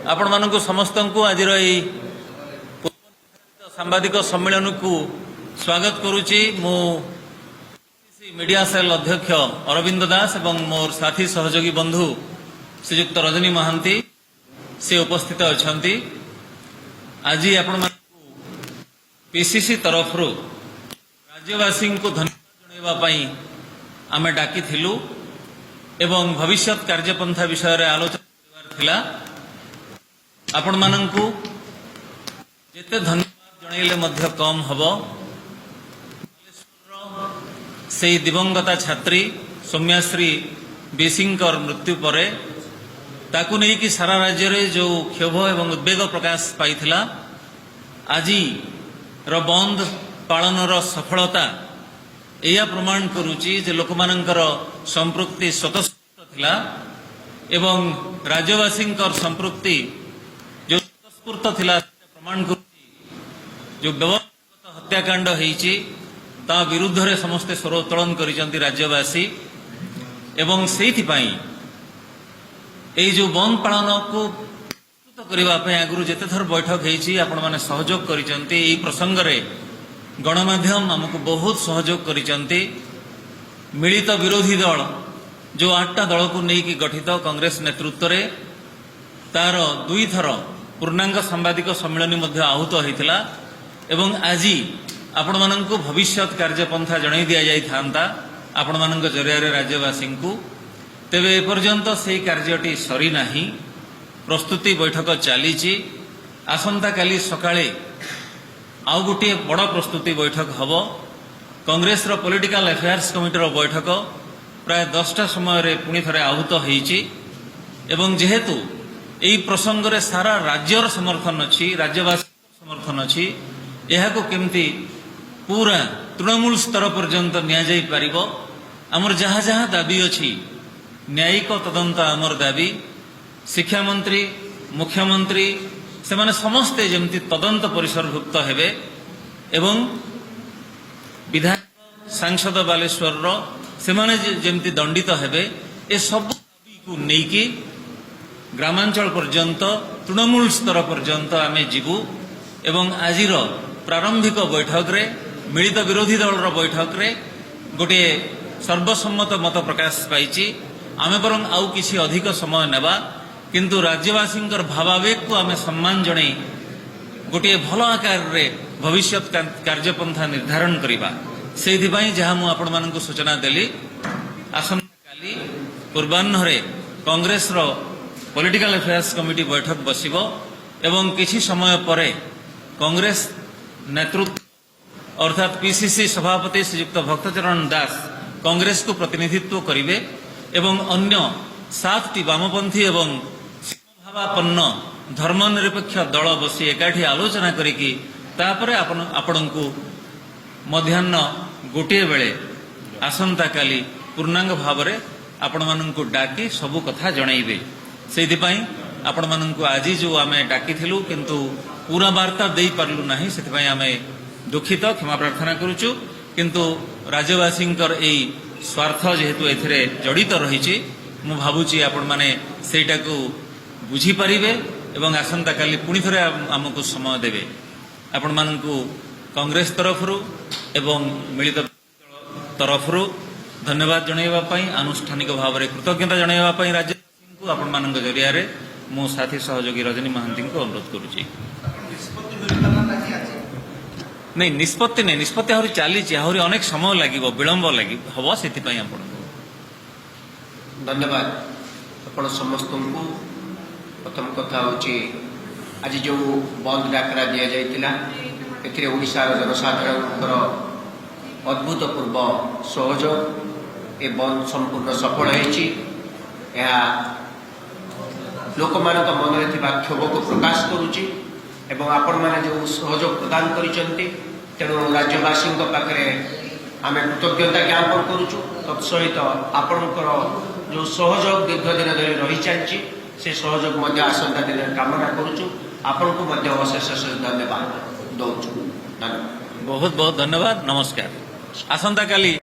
आपण मानक समस्त को आज सांबादिक सम्मेलन को स्वागत करुच्ची। मु मीडिया सेल अध्यक्ष अरविंद दास एवं मोर साथी सहयोगी बंधु श्रीयुक्त रजनी महांती से उपस्थित अच्छा। आज आपण पीसीसी तरफ राज्यवासी को धन्यवाद जनवाई आमे डाकी थिलु एवं भविष्य कार्यपंथा विषय रे आलोचना थिला। आपण मानंकु जेते धन्यवाद जनइले मध्य कम हबो। से दिवंगता छात्री सौम्याश्री बीसिंकर मृत्यु परे ताकू नहीं कि सारा राज्य रे जो क्षोभ एवं उद्वेग प्रकाश पाइथिला आज रो बंद पालन रो सफलता यह प्रमाण करुची जे लोक मानकर संपृक्ति स्वतःस्फूर्त थिला एवं राज्यवासी संपृक्ति जो स्वतःस्फूर्त थिला प्रमाण करुची। जो व्यवस्थित हत्याकांड होईची ता विरुद्ध रे समस्ते स्वर उत्तोलन करिसंती राज्यवासी एवं सेथि पई ए जो बंद पालन को प्रस्तुत करबा पई आगुरु जेते थर बैठक हेची आपण माने सहयोग करिसंती। ए प्रसंग रे गणमाध्यम हमको बहुत सहयोग करिसंती। मिलित विरोधी दल जो 8टा दल को नेकी गठित कांग्रेस नेतृत्व रे तार 2 थर पूर्णांग सांबादिक सम्मेलन मध्य आहूत होइतिला एवं आज आपण माननको भविष्य कार्यपंथा जणाई दिया जाई थांता आपण मानक जरिया रे राज्यवासी को। तेबे एपर्यंत से कार्यटी सरी नाही। प्रस्तुति बैठक चलीची। आसंता काली सकाळे आउ गोटे बड़ प्रस्तुति बैठक हबो। कांग्रेस रो पॉलिटिकल अफेयर्स कमिटी रो बैठक प्राय 10टा समय रे पुणी थरे आहूत होईची एवं जेहेतु एई प्रसंग रे सारा राज्यर समर्थन अछि, राज्यवासी समर्थन अछि, यह को केमती पूरा तृणमूल स्तर पर्यंत निया जाई पारिबो। हमर जहाँ जहाँ दाबी अछि न्यायिक तदंत आमर दाबी। शिक्षा मंत्री, मुख्यमंत्री से माने समस्ते जेमती तदंत परिसरभुक्त हेबे एवं विधायक सांसद बालेश्वर रो से माने जेमती दंडित हेबे। ए सब दाबी को नेकी ग्रामांचल पर्यंत तृणमूल स्तर पर्यंत आमे जीवु एवं आजिर प्रारंभिक बैठक रे मिलित विरोधी दल रो बैठक रे गोटे सर्वसम्मत मत प्रकाश पाइची। आमे बरं आउ किसी अधिक समय नेबा किंतु राज्यवासी भावावेग को आमे सम्मान जणे गोटे भल आकार रे भविष्य कार्यपंथा निर्धारण करिबा। सेथि पई जहा मु आपण मानकु सूचना देली आसंता काली पूर्वाह्न रे कांग्रेस रो पॉलिटिकल अफेयर्स कमिटी बैठक बसिबो एवं किछि समय परे कांग्रेस नेतृत्व अर्थात पीसीसी सभापति श्रीयुक्त भक्तचरण दास कांग्रेस को प्रतिनिधित्व करिवे एवं अन्य 7टी वामपंथी एवं समभावापन्न धर्मनिरपेक्ष दल बसी एकाठी आलोचना करिकी तापरे आपणको मध्याह्न गोटे बेले आसंता काली पूर्णांग भावरे आपण माननकु डाकी सबु कथा जणाइबे। सेथि पई आपण माननकु आज जो आमे डाकी थिलु किंतु पूरा वार्ता देई पारलु नाही। सेथि पई आमे दुखित क्षमा प्रार्थना करूचु किंतु राज्यवासींकर एई स्वार्थ जेहेतु एथिरे जड़ित रहिछि मु भाबुची आपण माने सेटा को बुझी परिबे एवं आसंता काली पुणी थरे हमकु समय देबे। आपण माननकु कांग्रेस तरफरु एवं मिलित तरफरु धन्यवाद जणाइबा पई आनुष्ठानिक भाव रे कृतज्ञता जणाइबा पई राज्यवासी को आपण माननक जरिया रे मो साथी सहयोगी रजनी महांती को अनुरोध करूची। नहीं निष्पत्ति नहीं, निष्पत्ति आहरी चली आहरी अनेक समय लगे विलंब लगे हम से धन्यवाद आपण समस्त को। प्रथम कथा हूँ आज जो बंद डाकरा दि जाइतिला एथिरे ओडिशार जनसाधारणकर अद्भुतपूर्व सहयोग ए बंद संपूर्ण सफल होईची। यह लोक मानक मन रे थिबा क्षोभ को प्रकाश करूची एवं आपण माने जो सहयोग प्रदान करिसंती तेणु राज्यवासी पाखे आम कृतज्ञता ज्ञापन करुचु। तत्सहित आपणकर जो सहयोग दीर्घ दिन धरी रही चलती से सहयोग आसंता दिन कामना करुचु। आपण को अशेष अशेष धन्यवाद दौचु। बहुत बहुत धन्यवाद। नमस्कार। आसंता काली